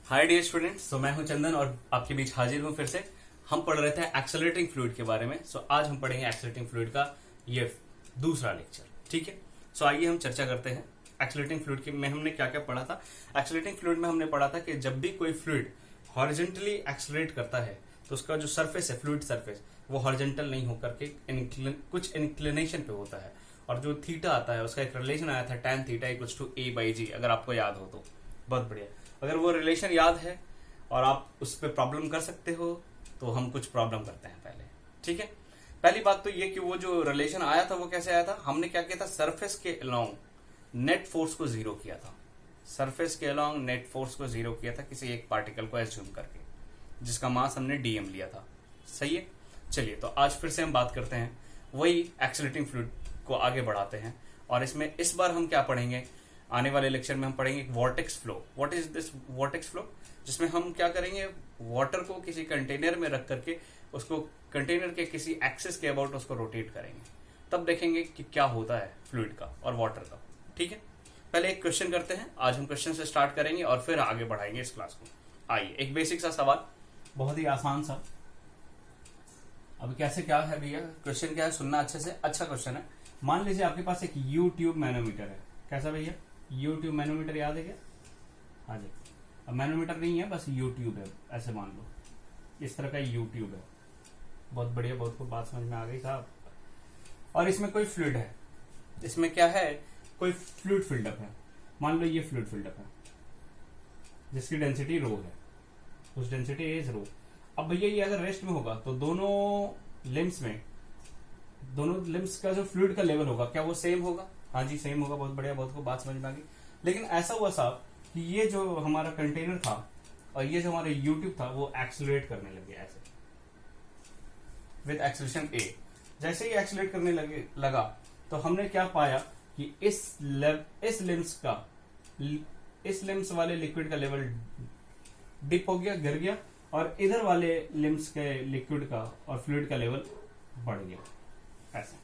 Hi dear students, मैं हूं चंदन और आपके बीच हाजिर हूं फिर से। हम पढ़ रहे थे एक्सेलरेटिंग फ्लूइड के बारे में। आज हम पढ़ेंगे एक्सेलरेटिंग फ्लूइड का ये दूसरा लेक्चर। ठीक है, आइए हम चर्चा करते हैं एक्सेलरेटिंग फ्लूइड में हमने क्या क्या पढ़ा था। एक्सेलरेटिंग फ्लूइड में हमने पढ़ा था कि जब भी कोई फ्लूइड हॉरिजेंटली एक्सेलरेट करता है तो उसका जो सरफेस है, फ्लूइड सरफेस, वो हॉरिजेंटल नहीं होकर के कुछ इंक्लिनेशन पे होता है। और जो थीटा आता है उसका एक रिलेशन आया था, tan theta equals to a/g, अगर आपको याद हो तो। बहुत बढ़िया, अगर वो रिलेशन याद है और आप उस पर प्रॉब्लम कर सकते हो तो हम कुछ प्रॉब्लम करते हैं पहले। ठीक है, पहली बात तो ये कि वो जो रिलेशन आया था वो कैसे आया था। हमने क्या किया था, सरफेस के अलोंग नेट फोर्स को जीरो किया था। सरफेस के अलोंग नेट फोर्स को जीरो किया था किसी एक पार्टिकल को एज्यूम करके, जिसका मास हमने डीएम लिया था। सही है, चलिए तो आज फिर से हम बात करते हैं वही एक्सेलरेटिंग फ्लूइड को आगे बढ़ाते हैं। और इसमें इस बार हम क्या पढ़ेंगे, आने वाले लेक्चर में हम पढ़ेंगे vortex flow. What is this vortex flow, जिसमें हम क्या करेंगे, वाटर को किसी कंटेनर में रख करके उसको कंटेनर के किसी एक्सिस के अबाउट उसको रोटेट करेंगे, तब देखेंगे कि क्या होता है फ्लूइड का और वाटर का। ठीक है, पहले एक क्वेश्चन करते हैं। आज हम क्वेश्चन से स्टार्ट करेंगे और फिर आगे बढ़ाएंगे इस क्लास को। आइए, एक बेसिक सा सवाल, बहुत ही आसान सा। अब कैसे क्या है भैया, क्वेश्चन क्या है, सुनना अच्छे से। अच्छा क्वेश्चन है। मान लीजिए आपके पास एक यूट्यूब मैनोमीटर है। कैसा भैया, यूट्यूब मैनोमीटर याद है क्या? हाँ जी, अब मैनोमीटर नहीं है, बस यूट्यूब है, ऐसे मान लो इस तरह का यूट्यूब है। बहुत बढ़िया, बहुत खूब, बात समझ में आ गई साहब। और इसमें कोई फ्लूइड है, इसमें क्या है, कोई फ्लूइड फिल्डअप है। मान लो ये फ्लूइड फिल्डअप है जिसकी डेंसिटी रो है, उस डेंसिटी इज रो। अब भैया ये अगर रेस्ट में होगा तो दोनों लिम्स का जो फ्लूइड का लेवल होगा क्या वो सेम होगा? हाँ जी, सेम होगा। बहुत बढ़िया, बहुत खूब, बात समझ में आ गई। लेकिन ऐसा हुआ साहब कि ये जो हमारा कंटेनर था और ये जो हमारा यूट्यूब था वो एक्सेलरेट करने लगे ऐसे विद एक्सेलरेशन a। जैसे ही एक्सेलरेट करने लगा तो हमने क्या पाया कि इस लिम्स वाले लिक्विड का लेवल डिप हो गया, गिर गया, और इधर वाले लिम्स के लिक्विड का और फ्लूइड का लेवल बढ़ गया। ऐसे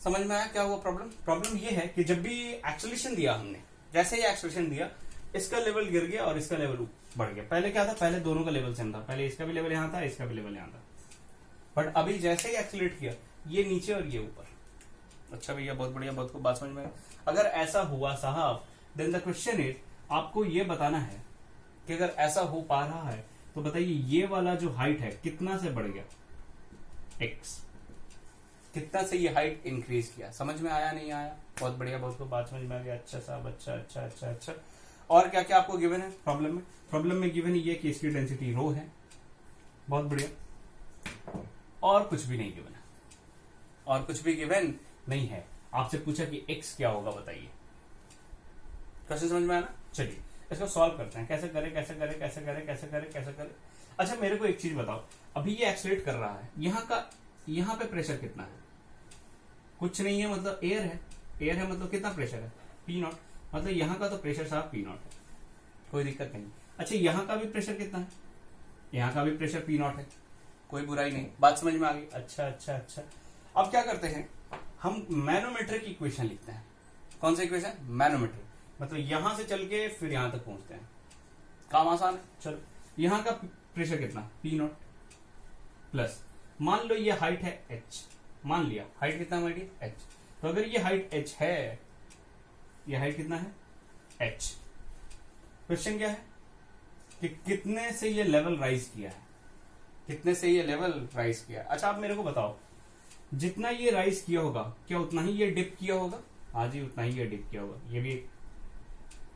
समझ में आया क्या हुआ प्रॉब्लम ये है कि जब भी एक्सेलरेशन दिया हमने, जैसे ही एक्सेलरेशन दिया, इसका लेवल गिर गया और इसका लेवल बढ़ गया। पहले क्या था, पहले दोनों का लेवल सेम था, पहले इसका भी लेवल यहां था, इसका भी लेवल यहां था। बट अभी जैसे ही एक्सेलरेट किया, ये नीचे और ये ऊपर। अच्छा भैया, बहुत बढ़िया, बहुत खूब, बात समझ में। अगर ऐसा हुआ साहब, देन द क्वेश्चन इज, आपको ये बताना है कि अगर ऐसा हो पा रहा है तो बताइए ये वाला जो हाइट है कितना से बढ़ गया, x, कितना से ये हाइट इंक्रीज किया। समझ में आया, नहीं आया? बहुत बढ़िया, बहुत खूब, बात समझ में आ गया। अच्छा साहब, अच्छा अच्छा अच्छा अच्छा। और क्या क्या आपको गिवन है प्रॉब्लम में गिवन ये कि इसकी डेंसिटी रो है। बहुत बढ़िया, और कुछ भी नहीं गिवन है, और कुछ भी गिवन नहीं है। आपसे पूछा कि x क्या होगा, बताइए। कैसे समझ में आया ना? चलिए इसको सॉल्व करते हैं। कैसे करें कैसे करें कैसे करें कैसे करें कैसे करें। अच्छा मेरे को एक चीज बताओ, अभी ये एक्सेलरेट कर रहा है, यहाँ पे प्रेशर कितना है? कुछ नहीं है, मतलब एयर है। एयर है मतलब कितना प्रेशर है, P0। मतलब यहाँ का तो प्रेशर साहब P0 है, कोई दिक्कत नहीं। अच्छा यहाँ का भी प्रेशर कितना है? यहाँ का भी प्रेशर P0 है, कोई बुराई नहीं, बात समझ में आ गई। अच्छा अच्छा अच्छा। अब क्या करते हैं, हम मैनोमीटर की इक्वेशन लिखते हैं। कौन सा इक्वेशन? मैनोमीटर। मतलब यहां से चल के फिर यहां तक पहुंचते हैं, काम आसान है। चलो, यहां का प्रेशर कितना, P0 प्लस, मान लो ये हाइट है h, मान लिया हाइट कितना हमारी h। तो अगर ये हाइट h है, ये हाइट कितना है h, क्वेश्चन क्या है कि कितने से ये लेवल राइज किया है, कितने से ये लेवल राइज किया। अच्छा आप मेरे को बताओ, जितना ये राइज किया होगा क्या उतना ही ये डिप किया होगा? हाँ जी, उतना ही ये डिप किया होगा।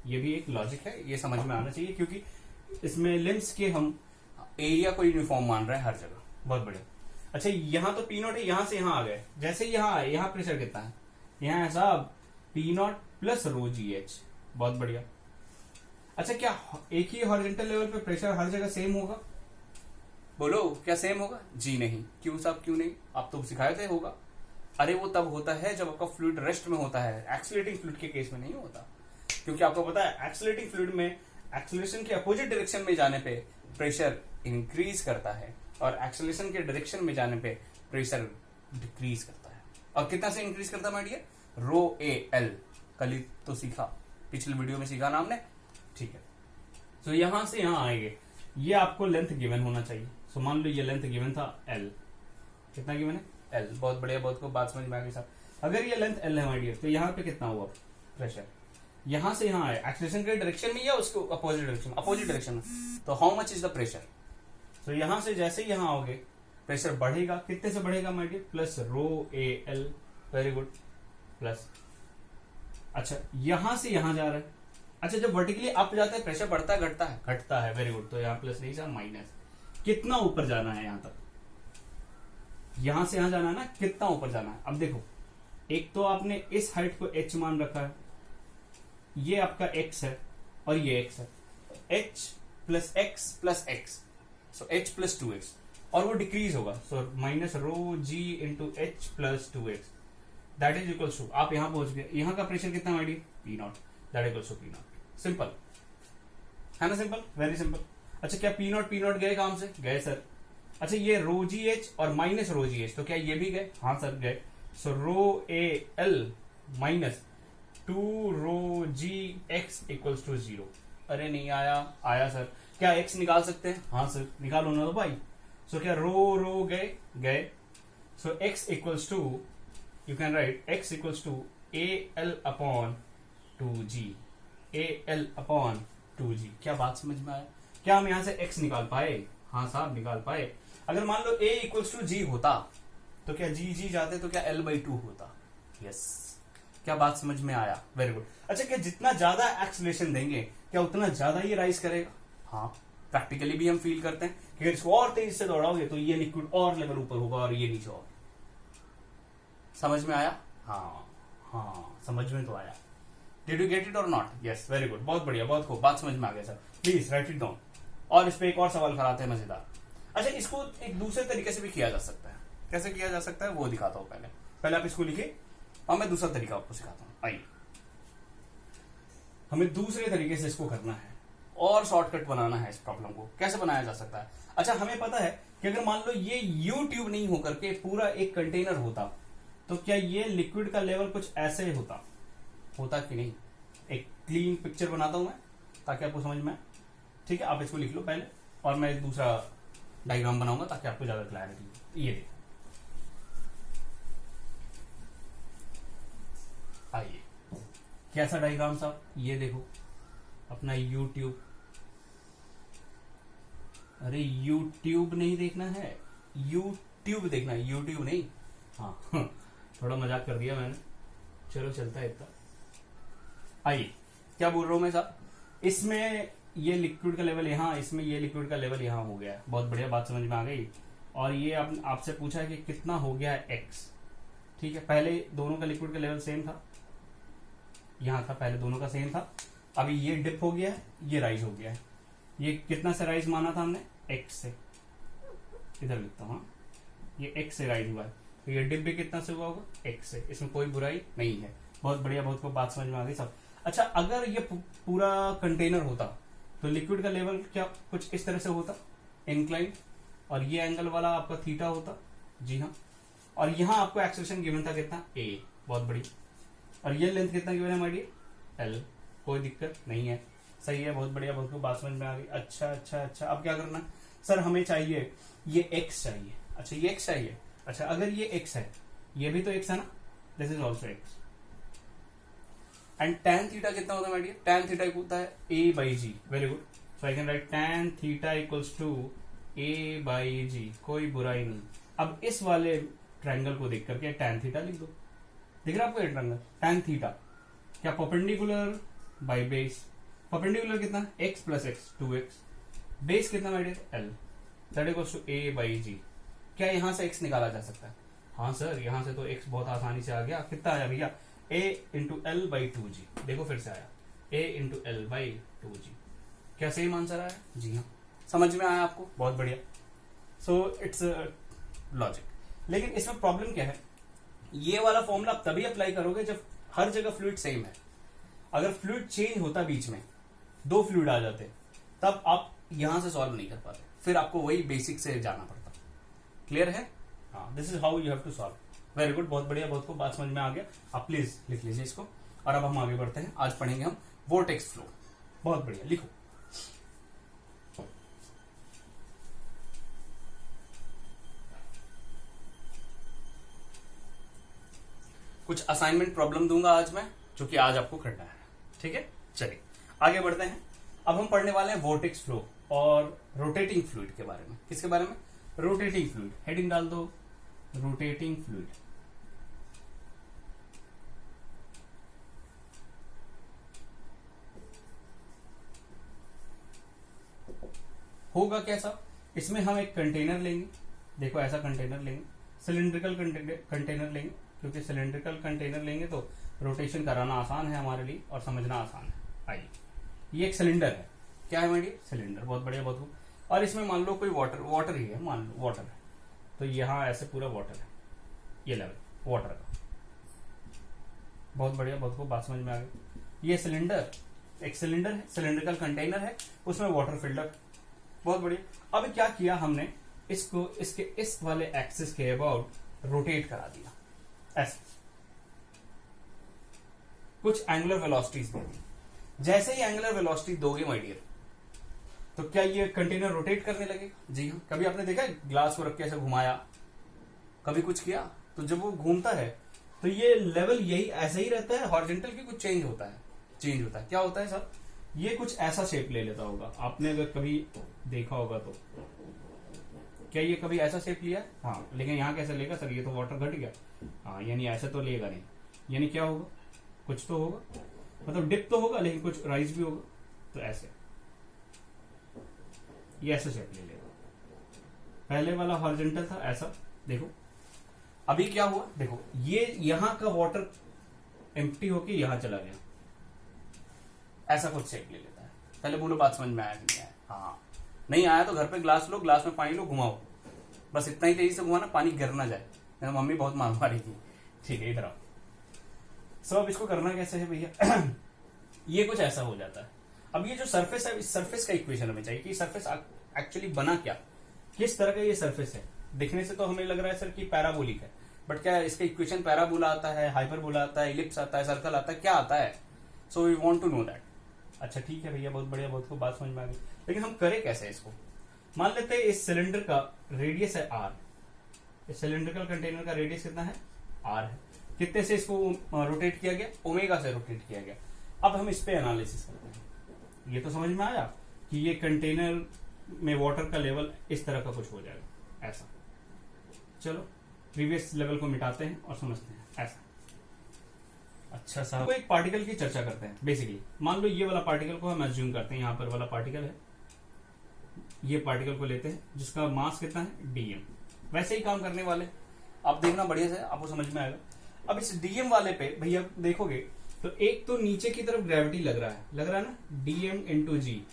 ये भी एक लॉजिक है, ये समझ में आना चाहिए, क्योंकि इसमें लिम्स के हम एरिया को यूनिफॉर्म मान रहे हैं हर जगह। बहुत बढ़िया। अच्छा यहाँ तो P0 है, यहां से यहां आ गए, जैसे यहाँ आए, यहाँ प्रेशर कितना है, यहाँ है साहब P0 प्लस रो GH। बहुत बढ़िया। अच्छा क्या एक ही हॉरिजॉन्टल लेवल पे प्रेशर हर जगह सेम होगा? बोलो, क्या सेम होगा? जी नहीं। क्यों साहब, क्यों नहीं? आप तो सिखाए थे होगा। अरे वो तब होता है जब आपका फ्लूइड रेस्ट में होता है, एक्सेलरेटिंग फ्लूइड के केस में नहीं होता। क्योंकि आपको पता है एक्सेलरेटिंग फ्लूइड में एक्सेलरेशन के अपोजिट डायरेक्शन में जाने पे प्रेशर इंक्रीज करता है और एक्सेलरेशन के डायरेक्शन में जाने पे प्रेशर डिक्रीज करता है। और कितना से इंक्रीज करता है my dear? Rho A l. कल ही तो सीखा, पिछले वीडियो में सीखा ना हमने। ठीक है, सो यहां से यहां आएंगे, ये आपको लेंथ गिवन होना चाहिए। सो मान लो ये लेंथ गिवन था L, कितना गिवन है L, बहुत बढ़िया, बहुत को बात समझ में आ गई साहब। अगर ये लेंथ L है हमारी डियर, तो यहाँ पे कितना हुआ प्रेशर, यहां से यहां आए, एक्सेलरेशन के डायरेक्शन में या उसको अपोजिट डायरेक्शन में, तो how much is the pressure. तो यहां से जैसे ही यहां आओगे प्रेशर बढ़ेगा, कितने से बढ़ेगा my dear, plus rho A l, very good, plus, अच्छा यहां से यहां जा रहा है, अच्छा जब वर्टिकली अप जाता है प्रेशर बढ़ता है घटता है, घटता है, वेरी गुड, तो यहाँ प्लस नहीं था माइनस, कितना ऊपर जाना है यहां तक, यहां से यहां जाना है ना, कितना ऊपर जाना है। अब देखो, एक तो आपने इस हाइट को h मान रखा है, ये आपका x है और ये x है, h plus X plus X, so h plus 2x, और वो डिक्रीज होगा, so minus rho G into H plus 2x, that is equals to, आप यहां पहुंच गए, यहां का प्रेशर कितना माइडी, P naught, that equals to P naught, simple है ना, सिंपल, वेरी सिंपल। अच्छा क्या P नॉट गए काम से, गए सर। अच्छा ये रो जी एच और माइनस रो जी एच, तो क्या ये भी गए, हाँ सर गए, so rho A L minus 2 rho G X equals to 0, अरे नहीं आया, आया सर, क्या x निकाल सकते हैं, हाँ सर निकालो ना तो भाई, सो क्या रो गए, so x equals to, you can write x equals to a l upon 2g, a l upon 2g, क्या बात समझ में आया, क्या हम यहां से x निकाल पाए, हाँ साहब निकाल पाए। अगर मान लो a इक्वल्स टू g होता तो क्या g जाते तो क्या L/2 होता, यस, क्या बात समझ में आया, वेरी गुड। अच्छा क्या जितना ज्यादा एक्सेलरेशन देंगे क्या उतना ज्यादा ये राइज करेगा, हाँ प्रैक्टिकली भी हम फील करते हैं कि अगर इसको और तेज से दौड़ाओगे तो ये लिक्विड और लेवल ऊपर होगा और ये नीचे और, समझ में आया, हाँ समझ में तो आया, डिड यू गेट इट और नॉट, यस वेरी गुड, बहुत बढ़िया, बहुत खूब, बात समझ में आ गया sir, please right it down. और इस पे एक और सवाल कराते हैं मजेदार। अच्छा इसको एक दूसरे तरीके से भी किया जा सकता है, कैसे किया जा सकता है वो दिखाता हूं, पहले आप इसको लिखिए और मैं दूसरा तरीका आपको सिखाता हूं। आइए हमें दूसरे तरीके से इसको करना है और शॉर्टकट बनाना है इस प्रॉब्लम को, कैसे बनाया जा सकता है। अच्छा हमें पता है कि अगर मान लो ये यू ट्यूब नहीं होकर के पूरा एक कंटेनर होता तो क्या ये लिक्विड का लेवल कुछ ऐसे होता कि नहीं। एक क्लीन पिक्चर बनाता हूं मैं ताकि आपको समझ में आए, ठीक है, आप इसको लिख लो पहले और मैं दूसरा डायग्राम बनाऊंगा ताकि आपको ज्यादा क्लैरिटी। ये देखो, आइए कैसा डायग्राम साहब, ये देखो अपना यूट्यूब, अरे यूट्यूब नहीं देखना है, यूट्यूब देखना है, यूट्यूब नहीं, हाँ थोड़ा मजाक कर दिया मैंने, चलो चलता है इतना। आइए क्या बोल रहा हूं मैं साहब, इसमें ये लिक्विड का लेवल यहाँ, इसमें ये लिक्विड का लेवल यहाँ हो गया है, बहुत बढ़िया, बात समझ में आ गई। और ये आपसे पूछा है कि कितना हो गया है x, ठीक है, पहले दोनों का लिक्विड का लेवल सेम था, यहाँ था पहले दोनों का सेम था, अभी ये डिप हो गया है, ये राइज हो गया है, ये कितना से राइज माना था हमने, x से, इधर लिखता हूँ, ये x से राइज हुआ है, तो ये डिप भी कितना से हुआ होगा, x से, इसमें कोई बुराई नहीं है, बहुत बढ़िया, बहुत को बात समझ में आ गई सब। अच्छा अगर ये पूरा कंटेनर होता तो लिक्विड का लेवल क्या कुछ इस तरह से होता, इंक्लाइन, और ये एंगल वाला आपका थीटा होता, जी हाँ, और यहाँ आपको एक्सेलरेशन गिवन था कितना, a, बहुत बड़ी, और ये लेंथ कितना गिवन है हमारी, L, कोई दिक्कत नहीं है, सही है, बहुत बढ़िया, बहुत को बात समझ में आ गई। अच्छा अब क्या करना है सर, हमें चाहिए ये x चाहिए, अच्छा ये x चाहिए, अच्छा अगर ये x है, ये भी तो x है ना, this is also x, and tan theta कितना होता है माइडियर, tan थीटा होता है a/g, very good, so I can write tan theta equals to a/g, कोई बुराई नहीं। अब इस वाले ट्रायंगल को देख करके tan थीटा लिख दो, दिख रहा है आपको ये ट्रायंगल, tan थीटा क्या परपेंडिकुलर बाय बेस, परपेंडिकुलर कितना x plus X 2x, base कितना my dear l, that equals to a/g। क्या यहां से x निकाला जा सकता है, हाँ सर यहां से तो x बहुत आसानी से आ गया, कितना आया भैया, a इंटू L/2g, देखो फिर से आया a इंटू L/2g, क्या सेम आंसर आया, जी हाँ, समझ में आया आपको, बहुत बढ़िया, सो इट्स लॉजिक। लेकिन इसमें प्रॉब्लम क्या है, ये वाला फॉर्मूला आप तभी अप्लाई करोगे जब हर जगह फ्लूइड सेम है, अगर फ्लूइड चेंज होता बीच में, दो फ्लूइड आ जाते तब आप यहां से सॉल्व नहीं कर पाते, फिर आपको वही बेसिक से जाना पड़ता, क्लियर है, हाँ, this is how you have to solve, very good, बहुत बढ़िया, बहुत को बात समझ में आ गया, आप प्लीज लिख लीजिए इसको, और अब हम आगे बढ़ते हैं, आज पढ़ेंगे हम वोर्टेक्स फ्लो, बहुत बढ़िया, लिखो कुछ असाइनमेंट प्रॉब्लम दूंगा आज मैं, जो कि आज आपको करना है। ठीक है, चलिए आगे बढ़ते हैं। अब हम पढ़ने वाले हैं वोर्टेक्स फ्लो और रोटेटिंग फ्लूइड के बारे में। किसके बारे में? Rotating fluid. हेडिंग डाल दो, रोटेटिंग फ्लूइड। होगा कैसा? इसमें हम एक कंटेनर लेंगे, देखो ऐसा कंटेनर लेंगे, सिलिंड्रिकल कंटेनर लेंगे, क्योंकि सिलिंड्रिकल कंटेनर लेंगे तो रोटेशन कराना आसान है हमारे लिए और समझना आसान है। आइए, ये एक सिलेंडर है। क्या है मेरी? सिलेंडर। बहुत बढ़िया, बहुत खूब। और इसमें मान लो कोई वाटर ही है, मान लो वाटर है, तो यहाँ ऐसे पूरा वाटर है, ये लेवल वाटर का। बहुत बढ़िया, बहुत खूब, बात समझ में आ गई। ये सिलेंडर, एक सिलेंडर है, सिलिंड्रिकल कंटेनर है, उसमें वाटर फिल्ड अप। बहुत बढ़िया। अब क्या किया हमने, इसको इसके इस वाले एक्सिस के अबाउट रोटेट करा दिया ऐसे, कुछ एंगुलर वेलोसिटीज दे दी। जैसे ही एंगुलर वेलोसिटी दोगे माय डियर, तो क्या ये कंटेनर रोटेट करने लगेगा? जी हाँ। कभी आपने देखा है ग्लास को रख के ऐसे घुमाया, कभी कुछ किया, तो जब वो घूमता है तो ये लेवल यही ऐसा ही रहता है, हॉरिजॉन्टल की कुछ चेंज होता है, चेंज होता है। क्या होता है सर? ये कुछ ऐसा शेप ले लेता होगा, आपने अगर कभी देखा होगा तो। क्या ये कभी ऐसा शेप लिया? हाँ, लेकिन यहाँ कैसे लेगा सर? ये तो वाटर घट गया। हाँ, यानी ऐसे तो लेगा नहीं, यानी क्या होगा? कुछ तो होगा, मतलब डिप तो होगा लेकिन कुछ राइज भी होगा। तो ऐसे ये ऐसा शेप ले लेगा। पहले वाला हॉरिजॉन्टल था ऐसा, देखो अभी क्या हुआ, देखो ये यहां का वाटर एम्प्टी होके यहां चला गया, ऐसा कुछ शेप ले लेता है। पहले बोलो बात समझ में आया कि नहीं आया? हाँ, नहीं आया तो घर पे ग्लास लो, ग्लास में पानी लो, घुमाओ, बस इतना ही तेजी से घुमाना, पानी गिर ना जाए। मेरा मम्मी बहुत मार मारी थी। ठीक है, इधर आओ। सो अब इसको करना कैसे है भैया? ये कुछ ऐसा हो जाता है। अब ये जो सरफेस है, इस सरफेस का इक्वेशन हमें चाहिए कि सरफेस एक्चुअली बना क्या, किस तरह का ये सरफेस है। दिखने से तो हमें लग रहा है सर कि पैराबोलिक है, बट क्या इसका इक्वेशन पैराबोला आता है, हाइपरबोला आता है, इलिप्स आता है, सर्कल आता है, क्या आता है? So we want to know that. अच्छा ठीक है भैया, बहुत बढ़िया, बहुत को बात समझ में आ गई। लेकिन हम करें कैसे इसको? मान लेते हैं इस सिलेंडर का रेडियस है आर, इस सिलेंड्रिकल कंटेनर का रेडियस कितना है? आर है। कितने से इसको रोटेट किया गया? ओमेगा से रोटेट किया गया। अब हम इस पे एनालिसिस करते हैं। ये तो समझ में आया कि ये कंटेनर में वाटर का लेवल इस तरह का कुछ हो जाएगा, ऐसा। चलो प्रीवियस लेवल को मिटाते हैं और समझते हैं ऐसा। अच्छा साहब, तो एक पार्टिकल की चर्चा करते हैं। बेसिकली मान लो ये वाला पार्टिकल को हम एज्यूम करते हैं, यहां पर वाला पार्टिकल है, ये पार्टिकल को लेते हैं जिसका मास कितना है? डीएम। वैसे ही काम करने वाले, आप देखना बढ़िया से, आपको समझ में आएगा। अब इस डीएम वाले पे भैया देखोगे तो एक तो नीचे की तरफ ग्रेविटी लग रहा है ना, डीएम इंटू जी।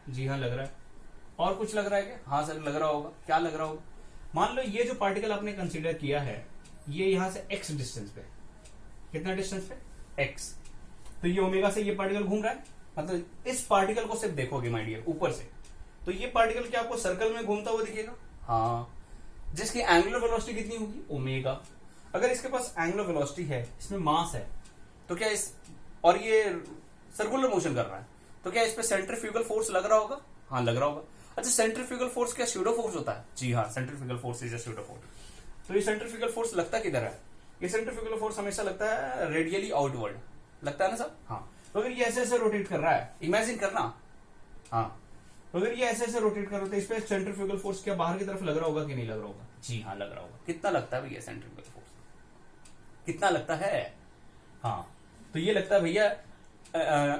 जी हाँ, लग रहा है। और कुछ लग रहा है क्या? हाँ सर लग रहा होगा। क्या लग रहा होगा? मान लो ये जो पार्टिकल आपने कंसीडर किया है, ये यहां से एक्स डिस्टेंस पे, कितना डिस्टेंस पे? एक्स। तो ये ओमेगा से ये पार्टिकल घूम रहा है, मतलब इस पार्टिकल को सिर्फ देखोगे माय डियर ऊपर से, तो ये पार्टिकल क्या आपको सर्कल में घूमता हुआ दिखेगा? हाँ। जिसकी एंगुलर वेलोसिटी कितनी होगी? ओमेगा। अगर इसके पास एंगुलर वेलोसिटी है, इसमें मास है, तो क्या इस, और ये सर्कुलर मोशन कर रहा है, तो क्या इस पे सेंट्रीफ्यूगल फोर्स लग रहा होगा? हाँ लग रहा होगा। अच्छा, सेंट्रीफ्यूगल फोर्स क्या स्यूडो फोर्स होता है? जी हाँ, centrifugal force is a pseudo force. तो ये सेंट्रीफ्यूगल फोर्स लगता किधर है? ये सेंट्रीफ्यूगल फोर्स हमेशा लगता है रेडियली आउटवर्ड, लगता है ना सर? हाँ। तो अगर ये ऐसे ऐसे रोटेट कर रहा है, इमेजिन करना, हाँ, तो अगर ये ऐसे ऐसे रोटेट कर रहा है तो इस पे सेंट्रीफ्यूगल फोर्स क्या बाहर की तरफ लग रहा होगा कि नहीं लग रहा होगा? जी हाँ लग रहा होगा। कितना लगता है भैया सेंट्रीफ्यूगल फोर्स? कितना लगता है? हाँ, तो ये लगता है भैया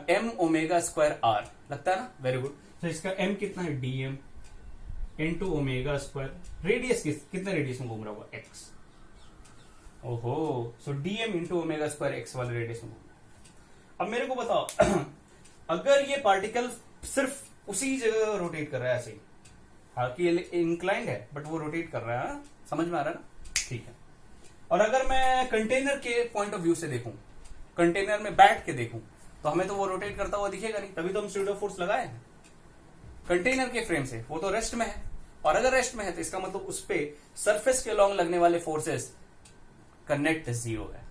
एम ओमेगा स्क्वायर आर, लगता है ना? Very good. तो इसका एम कितना है? DM into omega square. Radius कितना रेडियस में घूम रहा होगा? एक्स। ओहो, so DM into omega square X वाले रेडियस में। अब मेरे को बताओ अगर ये पार्टिकल सिर्फ उसी जगह रोटेट कर रहा है ऐसे ही, हालांकि ये इंक्लाइंड है बट वो रोटेट कर रहा है, समझ में आ रहा है ना? ठीक है। और अगर मैं कंटेनर के पॉइंट ऑफ व्यू से देखूं, कंटेनर में बैठ के देखूं, तो हमें तो वो रोटेट करता हुआ दिखेगा नहीं, तभी तो हम स्यूडो फोर्स लगाए हैं कंटेनर के फ्रेम से। वो तो रेस्ट में है, और अगर रेस्ट में है तो इसका मतलब उस पे सरफेस के लॉन्ग लगने वाले फोर्सेस का नेट जीरो है।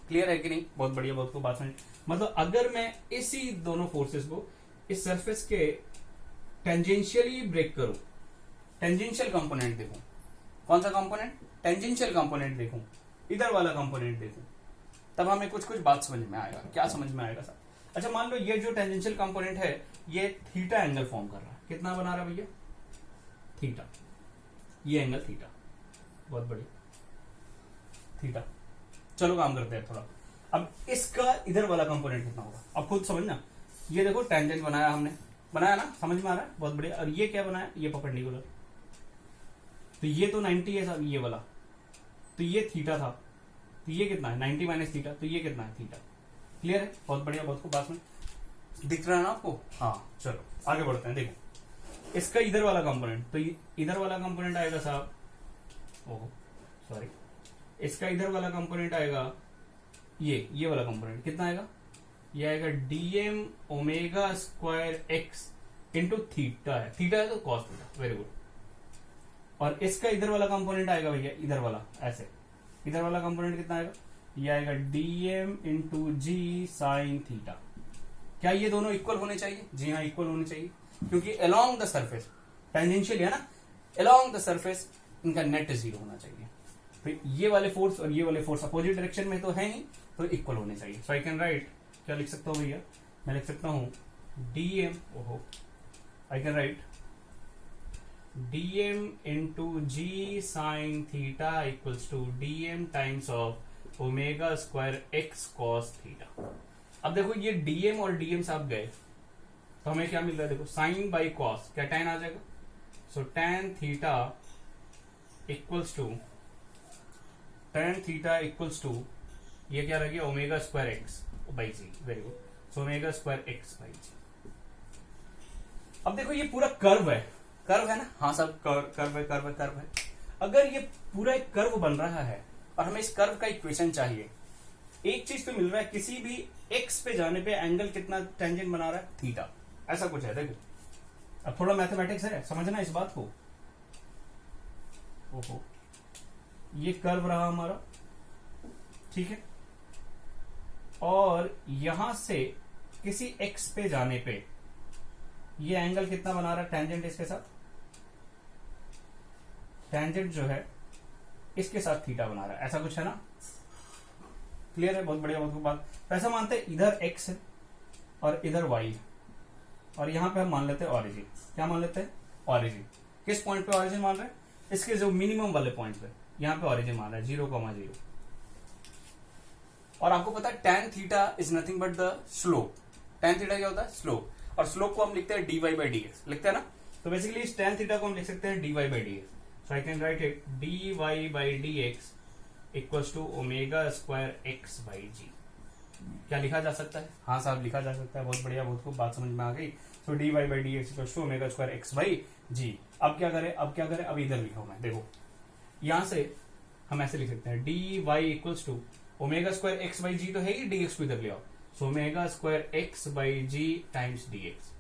क्लियर है कि नहीं? बहुत बढ़िया, बहुत को बात समझ। मतलब अगर मैं इसी दोनों फोर्सेस को इस सरफेस के टेंजेंशियली ब्रेक करूं, टेंजेंशियल कंपोनेंट देखूं, कौन सा कंपोनेंट? टेंजेंशियल कंपोनेंट देखूं, इधर वाला कंपोनेंट देखूं, तब हमें कुछ कुछ बात समझ में आएगा। क्या समझ में आएगा सर? अच्छा मान लो ये जो टेंजेंशियल कंपोनेंट है ये थीटा एंगल फॉर्म कर रहा है, कितना बना रहा है भैया? थीटा, ये एंगल थीटा, बहुत बढ़िया, थीटा। चलो काम करते हैं थोड़ा। अब इसका इधर वाला कंपोनेंट कितना होगा अब खुद समझना। ये देखो टेंजेंट बनाया हमने, बनाया ना, समझ में आ रहा है, बहुत बढ़िया। और ये क्या बनाया? ये परपेंडिकुलर, तो ये तो 90 है सर, ये वाला, तो ये थीटा था, तो ये कितना है? 90 माइनस थीटा, तो ये कितना है? थीटा। क्लियर है? बहुत बढ़िया, बहुत खूब। बात में दिख रहा है ना आपको? हाँ चलो आगे बढ़ते हैं। देखो इसका इधर वाला कंपोनेंट, तो इधर वाला कंपोनेंट आएगा साहब, ओहो सॉरी, इसका इधर वाला कंपोनेंट आएगा ये वाला कंपोनेंट कितना आएगा? ये आएगा dm omega square x into theta है, थीटा है तो कॉस थीटा, वेरी गुड। और इसका इधर वाला कंपोनेंट आएगा भैया, इधर वाला ऐसे, इधर वाला कंपोनेंट कितना आएगा? ये आएगा dm into g sine theta. क्या ये दोनों इक्वल होने चाहिए? जी हाँ इक्वल होने चाहिए, क्योंकि अलोंग द सरफेस टेंजेंशियल है ना, अलोंग द सरफेस इनका नेट जीरो होना चाहिए। तो ये वाले फोर्स और ये वाले फोर्स अपोजिट डायरेक्शन में तो है ही, तो इक्वल होने चाहिए। सो आई कैन राइट, क्या लिख सकता हूँ भैया? मैं लिख सकता हूँ dm, ओहो, I can write dm into g sine theta equals to dm times of omega square x cos theta. अब देखो ये dm और dm से आप गए तो हमें क्या मिल रहा है? देखो साइन बाई कॉस, क्या tan आ जाएगा? So tan theta equals to ये क्या रह गया? Omega square X by G, very good. So omega square X by G. अब देखो ये पूरा कर्व है, कर्व है ना? हाँ सब कर्व है। अगर ये पूरा एक कर्व बन रहा है और हमें इस कर्व का इक्वेशन चाहिए, एक चीज तो मिल रहा है, किसी भी एक्स पे जाने पे एंगल कितना टेंजेंट बना रहा है? थीटा, ऐसा कुछ है। देखो अब थोड़ा मैथमेटिक्स है, समझना इस बात को। ओहो, ये कर्व रहा हमारा, ठीक है, और यहां से किसी एक्स पे जाने पे ये एंगल कितना बना रहा है टेंजेंट इसके साथ? टेंजेंट जो है इसके साथ थीटा बना रहा है, ऐसा कुछ है ना? क्लियर है? बहुत बढ़िया, बहुत बात। ऐसा मानते हैं इधर x है और इधर y है, और यहां पे हम मान लेते हैं ऑरिजिन। क्या मान लेते हैं? ऑरिजिन। किस पॉइंट पे ऑरिजिन मान रहे हैं? इसके जो मिनिमम वाले पॉइंट पे, यहां पे ऑरिजिन मान रहा है 0,0। और आपको पता है tan theta is nothing but the slope. tan theta क्या होता है? स्लोप। और स्लोप को हम लिखते हैं dy बाई dx, लिखते हैं ना? तो बेसिकली इस tan थीटा को हम लिख सकते हैं dy by dx। So I can write it dy by dx equals to omega square x by G. क्या लिखा जा सकता है? हाँ साहब लिखा जा सकता है, बहुत बढ़िया, बहुत खूब, बात समझ में आ गई। So dy by dx equals to omega square x by G. अब क्या करें? अब इधर लिखा हूं मैं, देखो यहां से हम ऐसे लिख सकते हैं dy equals to omega square x by जी, तो है ही, dx को इधर ले आओ, so omega square x by G times dx।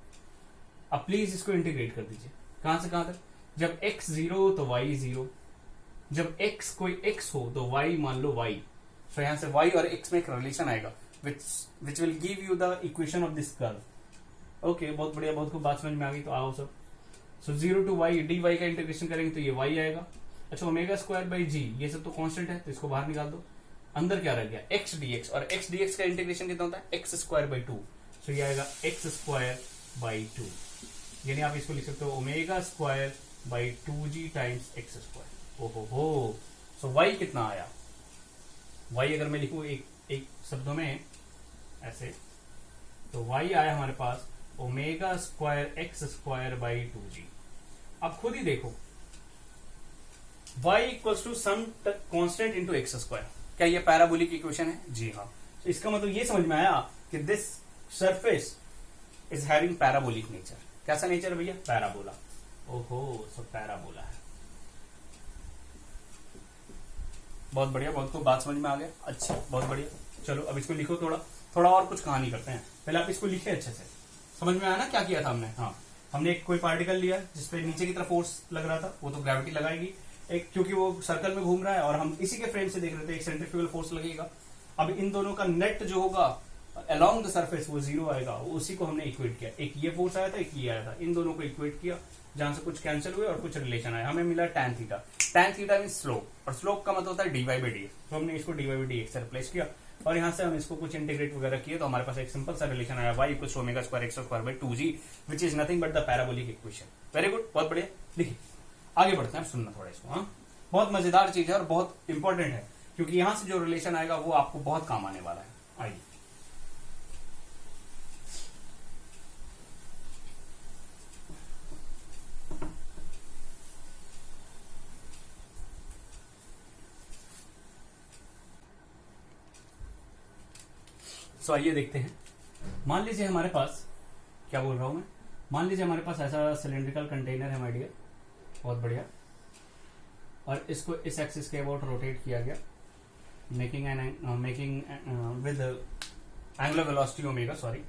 अब प्लीज इसको इंटीग्रेट कर दीजिए, कहां से कहां तक? जब x 0 तो y 0, जब x कोई x हो तो y मान लो y। सो यहां से y और x में एक रिलेशन आएगा which will give you the equation of this curve. Okay, बहुत बढ़िया, बहुत खूब, बात समझ में आ गई। तो आओ सब, सो 0 टू y dy का इंटीग्रेशन करेंगे तो ये y आएगा। अच्छा ओमेगा स्क्वायर बाई जी, ये सब तो कांस्टेंट है तो इसको बाहर निकाल दो। अंदर क्या रह गया? x dx, और x dx का इंटीग्रेशन कितना होता है? x square by 2। सो ये आएगा x स्क्वायर बाई 2, यानी आप इसको लिख सकते हो omega square by 2g times x square. ओहो हो, सो y कितना आया? y अगर मैं लिखूं एक शब्दों में ऐसे, तो y आया हमारे पास omega square x square by 2g। अब खुद ही देखो, y equals to some constant into x square. क्या ये पैराबोलिक इक्वेशन है? जी हाँ। तो इसका मतलब ये समझ में आया कि this surface is having parabolic nature. कैसा नेचर भैया? पैराबोला। ओहो, सो पैराबोला है। बहुत बढ़िया, बहुत को बात समझ में आ गया। अच्छा, बहुत बढ़िया। चलो अब इसको लिखो, थोड़ा और कुछ कहानी करते हैं। पहले आप इसको लिखे अच्छे से, समझ में आया ना क्या किया था हमने? हाँ, हमने एक कोई पार्टिकल लिया जिसपे नीचे की तरफ फोर्स लग रहा था, वो तो ग्रेविटी लगाएगी एक, क्योंकि वो सर्कल में घूम रहा है और हम इसी के फ्रेम से देख रहे थे, एक सेंट्रीफ्यूगल फोर्स लगेगा। अब इन दोनों का नेट जो होगा अलोंग द सरफेस वो 0 आएगा, उसी को हमने इक्वेट किया। एक ये फोर्स आया था, एक ये आया था, इन दोनों को इक्वेट किया, जहां से कुछ कैंसिल हुए और कुछ रिलेशन आया, हमें मिला tan theta. tan theta mean slope, और स्लोप का मतलब होता है dy बाई dx, तो हमने इसको dy बाई dx से रिप्लेस किया। और यहाँ से हम इसको कुछ इंटीग्रेट वगैरह किए तो हमारे पास एक सिंपल सा रिलेशन आया y equal to omega square x square by 2g which is nothing but the parabolic equation. Very good, बहुत बढ़िया। देखिए आगे बढ़ते हैं, सुनना थोड़ा इसको। हाँ, बहुत मजेदार चीज है और बहुत इंपॉर्टेंट है, क्योंकि यहां से जो रिलेशन आएगा वो आपको बहुत काम आने वाला है। आइए आइए देखते हैं। मान लीजिए हमारे पास, क्या बोल रहा हूं मैं, मान लीजिए हमारे पास ऐसा सिलेंड्रिकल कंटेनर है माय डियर, बहुत बढ़िया, और इसको इस एक्सिस के अबाउट रोटेट किया गया, making with angular velocity omega, sorry.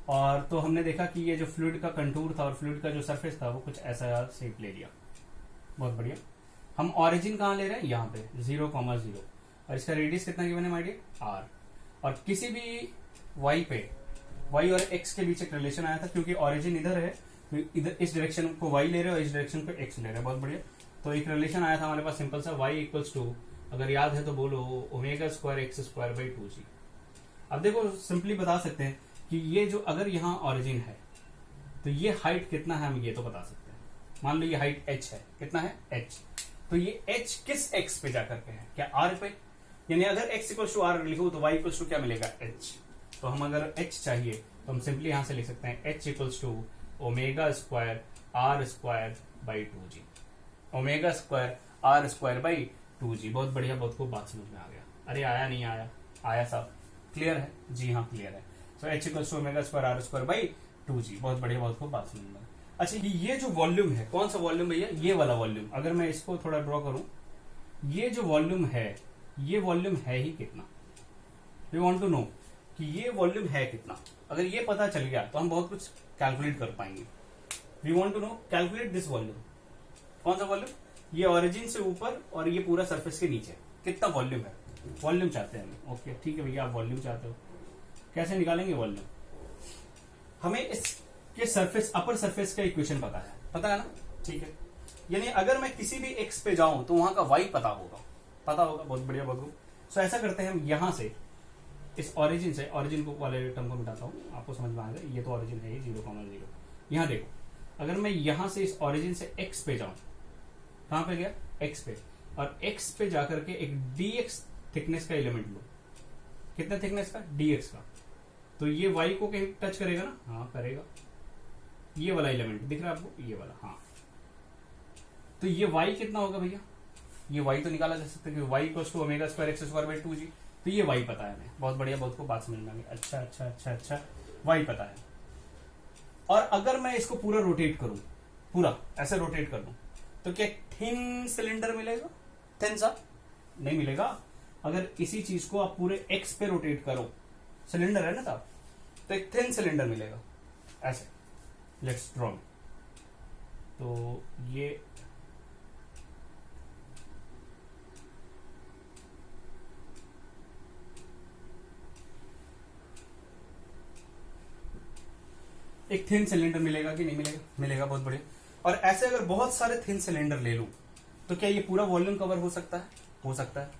और तो हमने देखा कि ये जो फ्लूइड का कंटूर था और फ्लूइड का जो सरफेस था वो कुछ ऐसा शेप ले लिया, बहुत बढ़िया। हम ऑरिजिन कहाँ ले रहे हैं, यहाँ पे 0,0, और इसका रेडियस कितना गिवन है माय डियर, r। और किसी भी y पे, y और x के बीच एक रिलेशन आया था, क्योंकि ऑरिजिन इधर है, इधर इस डायरेक्शन को y ले रहे हो और इस डायरेक्शन को x ले रहे हो, बहुत बढ़िया। तो एक रिलेशन आया था हमारे पास सिंपल सा, y इक्वल्स टू, अगर याद है तो बोलो, omega square x square by 2g। अब देखो सिंपली बता सकते हैं कि ये जो, अगर यहाँ ऑरिजिन है तो ये हाइट कितना है, हम ये तो बता सकते हैं। मान लो ये हाइट h है, कितना है h, तो ये h किस x पे जाकर के है, क्या r पे, यानी अगर x इक्वल टू r लिखो तो y इक्वल टू क्या मिलेगा, h। तो हम अगर h चाहिए तो हम सिंपली यहां से लिख सकते हैं h equals to omega square r square by 2g, omega square r square by 2g। बहुत बढ़िया, बहुत खूब, बात समझ में आ गया। अरे आया नहीं आया, आया साहब, क्लियर है जी, हाँ क्लियर है। So h equals to omega square r square by 2g, बहुत बढ़िया, बहुत खूब, बात समझ में। अच्छा, ये जो वॉल्यूम है, कौन सा वॉल्यूम भैया, ये वाला वॉल्यूम, अगर मैं इसको थोड़ा ड्रॉ करूं, ये जो वॉल्यूम है, ये वॉल्यूम है ही कितना, वी वांट टू नो कि ये वॉल्यूम है कितना। अगर ये पता चल गया तो हम बहुत कुछ कैलकुलेट कर पाएंगे। We want to know, calculate this volume. कौन सा वॉल्यूम, ये ओरिजिन से ऊपर और ये पूरा सरफेस के नीचे कितना वॉल्यूम है, वॉल्यूम चाहते हैं हम। ओके ठीक है भैया, आप वॉल्यूम चाहते हो, कैसे निकालेंगे वॉल्यूम, हमें इसके सरफेस, अपर सरफेस का इक्वेशन पता है ना, ठीक है। यानी अगर मैं किसी भी एक्स पे जाऊं तो वहां का वाई पता होगा, बहुत बढ़िया, बहुत। सो ऐसा करते हैं हम, यहां से इस ऑरिजिन से, ऑरिजिन को वाले टर्म को मिटाता हूं, आपको समझ में आएगा। ये तो ऑरिजिन है, 0,0। यहां देखो, अगर मैं यहां से इस ऑरिजिन से x पे जाऊं, कहां पे गया, x पे, और x पे जाकर के एक dx थिकनेस का एलिमेंट लो, कितना थिकनेस का, dx का, तो ये y को कहीं टच करेगा ना, हाँ करेगा। ये वाला एलिमेंट दिख रहा है आपको, ये वाला, हाँ। तो ये y कितना होगा भैया, ये y तो निकाला जा सकता है कि y equals to omega square x square by 2g। तो ये y पता है हमें, बहुत बढ़िया, बहुत को बात समझ में आ गई। अच्छा, y पता है। और अगर मैं इसको पूरा रोटेट करूं, पूरा ऐसे रोटेट कर दूं, तो क्या थिन सिलेंडर मिलेगा, थिन सा नहीं मिलेगा। अगर इसी चीज को आप पूरे x पे रोटेट करो, सिलेंडर है ना साहब, तो एक थिन सिलेंडर मिलेगा ऐसे। Let's draw. तो ये एक थिन सिलेंडर मिलेगा कि नहीं मिलेगा, मिलेगा, बहुत बढ़िया। और ऐसे अगर बहुत सारे थिन सिलेंडर ले लूं तो क्या ये पूरा वॉल्यूम कवर हो सकता है, हो सकता है।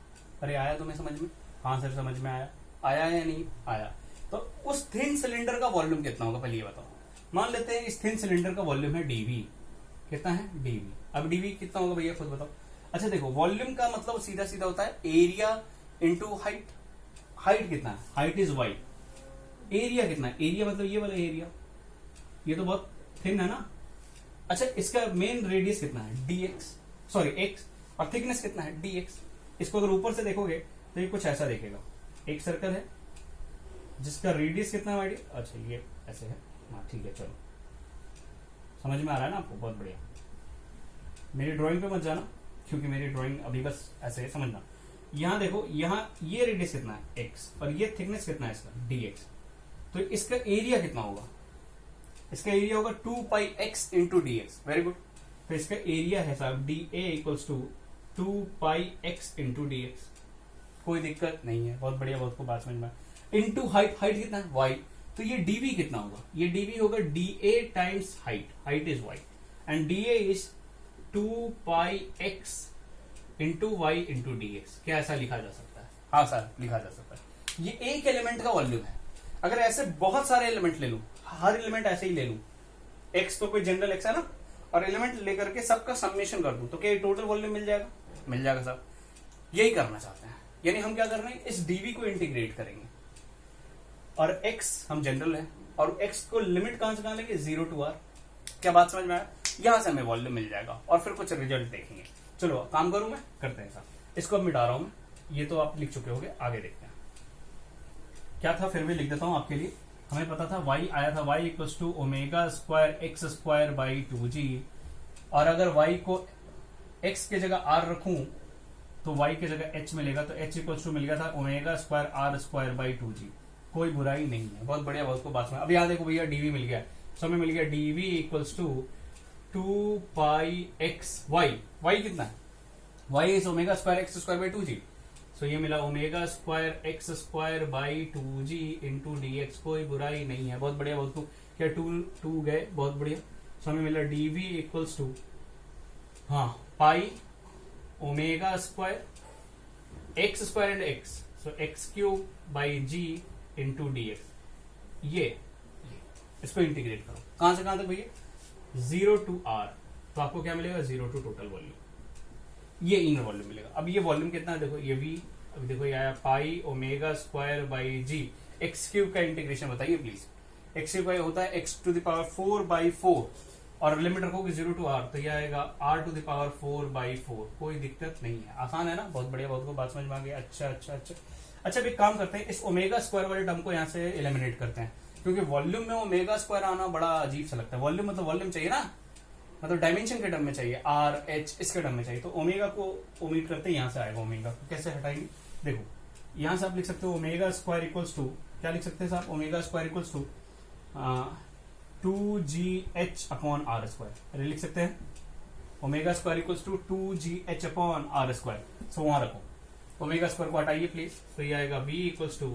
अरे आया तुम्हें समझ में, हाँ सर समझ में आया, आया या नहीं आया। तो उस थिन सिलेंडर का वॉल्यूम कितना होगा, पहले ये बताओ। मान लेते हैं इस थिन सिलेंडर का वॉल्यूम है dv, कितना है dv। अब dv कितना होगा भैया खुद बताओ। अच्छा देखो, वॉल्यूम का मतलब सीधा सीधा होता है एरिया इंटू हाइट। हाइट कितना है, हाइट इज y, एरिया कितना है, एरिया मतलब ये वाला एरिया, ये तो बहुत थिन है ना। अच्छा, इसका मेन रेडियस कितना है, dx, सॉरी x, और थिकनेस कितना है, dx। इसको अगर ऊपर से देखोगे तो ये कुछ ऐसा देखेगा, एक सर्कल है जिसका रेडियस कितना है, अच्छा ये ऐसे है, हाँ ठीक है, चलो समझ में आ रहा है ना आपको, बहुत बढ़िया। मेरी ड्राइंग पे मत जाना, क्योंकि मेरी ड्राइंग अभी बस ऐसे है, समझना। यहां देखो, यहां ये रेडियस कितना है x, और ये थिकनेस कितना है इसका dx। तो इसका एरिया कितना होगा, इसका एरिया होगा 2 pi x into dx। Very good. तो इसका एरिया है साहब dA equals to 2 pi x into dx। कोई दिक्कत नहीं है, बहुत बढ़िया, बहुत को बात समझ में। इंटू हाइट, हाइट कितना है y, तो ये dv कितना होगा, ये dv होगा dA times height, height is y, and dA is 2 pi x into y into dx। क्या ऐसा लिखा जा सकता है, हाँ सर लिखा जा सकता है। ये एक एलिमेंट का वॉल्यूम है। अगर ऐसे बहुत सारे एलिमेंट ले लूं, हर एलिमेंट ऐसे ही ले लूं, एक्स तो कोई जनरल एक्स है ना, और एलिमेंट लेकर के सबका सम्मेशन कर दूं, तो क्या टोटल वॉल्यूम मिल जाएगा? मिल जाएगा साहब। यही करना चाहते हैं, यानी हम क्या कर रहे हैं, इस डीवी को इंटीग्रेट करेंगे, और एक्स हम जनरल है, और एक्स को लिमिट कहां से कहां लेंगे, 0 to r। क्या बात समझ में आया? यहां से हमें वॉल्यूम मिल जाएगा, और फिर कुछ रिजल्ट देखेंगे। चलो काम करूं मैं, करते हैं साहब। इसको अब मिटा रहा हूं मैं, ये तो आप लिख चुके होंगे, आगे देखते हैं क्या था, फिर भी लिख देता हूं आपके लिए। हमें पता था y आया था, y equals to omega square x square by 2g, और अगर y को x के जगह r रखूं तो y के जगह h मिलेगा, तो h इक्वल्स टू मिल गया था omega square r square by 2g। कोई बुराई नहीं है, बहुत बढ़िया, बहुत को बात में। अब यहाँ देखो भैया dv मिल गया, तो हमें मिल गया dv equals to 2 pi x y कितना है, y is omega square x square by 2g, so ये मिला omega square x square by 2g into dx। कोई बुराई नहीं है, बहुत बढ़िया, बहुत को क्या 2 गए, बहुत बढ़िया। सो हमें मिला dv इक्वल्स टू हाँ pi omega square x square and x, so x cube by g into dx। ये इसको इंटीग्रेट करो, कहां से कहां तक भैया, 0 to r, तो आपको क्या मिलेगा, 0 to टोटल वॉल्यूम, ये इनर वॉल्यूम मिलेगा। अब ये वॉल्यूम कितना है, देखो ये v, अभी देखो ये आया pi omega square by g, x cube का इंटीग्रेशन बताइए प्लीज। एक्स क्यूब का होता है x to the power 4 by 4, और लिमिट रखोगे 0 to r, तो ये आएगा r to the power 4 by 4। कोई दिक्कत नहीं है, आसान है ना, बहुत बढ़िया, बहुत को बात समझ में आ गई। अच्छा एक काम करते हैं, इस ओमेगा स्क्वायर वाले टर्म को यहाँ से एलिमिनेट करते हैं, क्योंकि वॉल्यूम में ओमेगा स्क्वायर आना बड़ा अजीब सा लगता है। वॉल्यूम मतलब वॉल्यूम चाहिए ना, मतलब डायमेंशन के टर्म में चाहिए, आर एच इसके टर्म में चाहिए, तो ओमेगा को ओमिट करते हैं, यहां से आएगा ओमेगा। कैसे हटाएंगे, देखो यहां से आप लिख सकते हो ओमेगा स्क्वायर इक्वल्स टू, क्या लिख सकते हैं साहब, omega square equals to 2gh upon are square, अरे लिख सकते हैं omega square equals to 2gh upon are square. So वहां रखो, ओमेगा स्क्वायर को हटाइए प्लीज, तो ये आएगा v equals to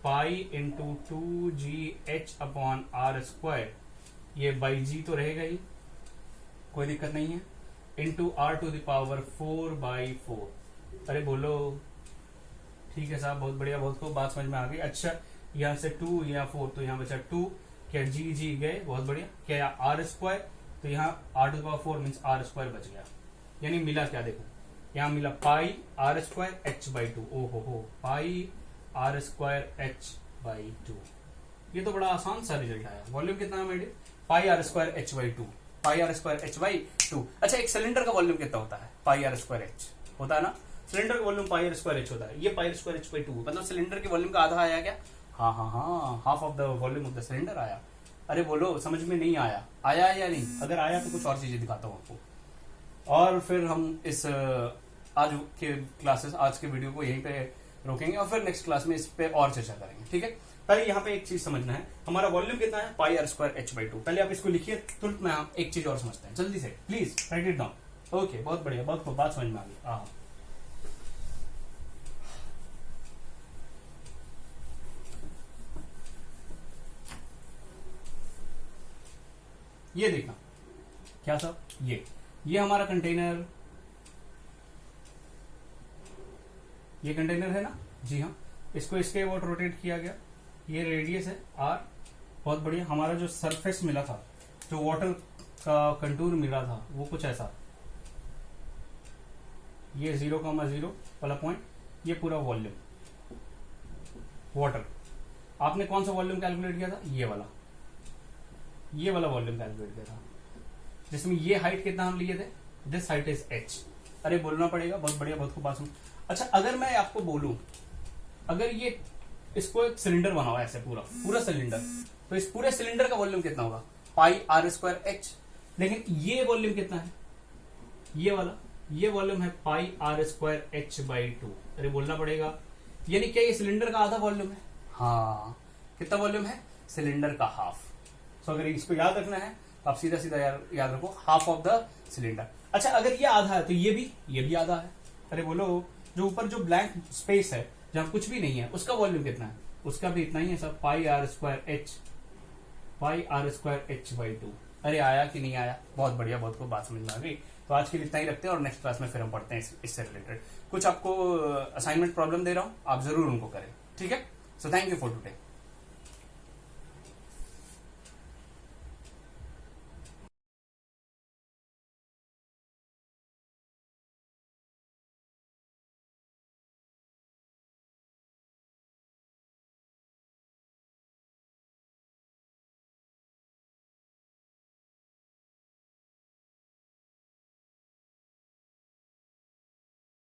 pi into 2gh upon are square, ये बाई जी तो रहेगा ही, कोई दिक्कत नहीं है, into r to the power 4 by 4। अरे बोलो, ठीक है साहब, बहुत बढ़िया, बहुत को बात समझ में आ गई। अच्छा यहाँ से 2 या 4, तो यहाँ बचा 2, क्या जी गए, बहुत बढ़िया। क्या आर स्क्वायर, तो यहाँ r to the power 4 means r square बच गया, यानी मिला क्या, देखो यहाँ मिला pi are square H by 2, ओ हो pi are square H by 2। ये तो बड़ा आसान सा रिजल्ट आया। वॉल्यूम कितना है मेरे, pi are square H by 2, pi are square H by 2। अच्छा एक सिलेंडर का वॉल्यूम कितना होता है, पाई आर स्क्वायर एच होता है ना, सिलेंडर का volume pi are square h होता है, ये pi are square H by 2, मतलब सिलेंडर के वॉल्यूम का आधा आया क्या, हाँ, half of the volume of the cylinder आया। अरे बोलो, समझ में नहीं आया, आया या नहीं? अगर आया तो कुछ और चीजें दिखाता हूँ आपको, और फिर हम इस आज के क्लासेस, आज के वीडियो को यहीं पे रोकेंगे, और फिर नेक्स्ट क्लास में इस पे और चर्चा करेंगे, ठीक है। पहले यहाँ पे एक चीज समझना है, हमारा वॉल्यूम कितना है, पाई आर स्क्वायर एच बाई 2। पहले आप इसको लिखिए, तुरंत में हम एक चीज और समझते हैं, जल्दी से please right it down. Okay, बहुत बढ़िया, बहुत बात समझ में आ गई। हाँ ये देखना क्या सब, ये हमारा कंटेनर, ये कंटेनर है ना, जी हाँ, इसको इसके वो रोटेट किया गया, ये रेडियस है आर, बहुत बढ़िया। हमारा जो सरफेस मिला था, जो वाटर का कंटूर मिला था, वो कुछ ऐसा, ये 0,0 वाला पॉइंट, ये पूरा वॉल्यूम वाटर। आपने कौन सा वॉल्यूम कैलकुलेट किया था, ये वाला वॉल्यूम कैलकुलेट किया था, जिसमें ये हाइट कितना हम लिए थे, दिस हाइट इज h। अरे बोलना पड़ेगा, बहुत बढ़िया, बहुत खूब बात सुन। अच्छा अगर मैं आपको बोलूं, अगर ये इसको एक सिलेंडर बनाओ ऐसे पूरा सिलेंडर, तो इस पूरे सिलेंडर का वॉल्यूम कितना होगा, पाई आर स्क्वायर एच। लेकिन ये वॉल्यूम कितना है, ये वाला, ये वॉल्यूम है पाई आर स्क्वायर एच बाई 2। अरे बोलना पड़ेगा, यानी क्या ये सिलेंडर का आधा वॉल्यूम है, हाँ, कितना वॉल्यूम है, सिलेंडर का हाफ। तो अगर इसको याद रखना है तो आप सीधा याद रखो, हाफ ऑफ द सिलेंडर। अच्छा अगर ये आधा है तो ये भी आधा है। अरे बोलो, जो ऊपर जो ब्लैंक स्पेस है जहां कुछ भी नहीं है, उसका वॉल्यूम कितना है, उसका भी इतना ही है सब, पाई आर स्क्वायर एच बाई 2। अरे आया कि नहीं आया, बहुत बढ़िया, बहुत को बात समझ में आ गई। तो आज के लिए इतना ही रखते हैं, और नेक्स्ट क्लास में फिर हम पढ़ते हैं इससे रिलेटेड। कुछ आपको असाइनमेंट प्रॉब्लम दे रहा हूं, आप जरूर उनको करें, ठीक है। So thank you for today.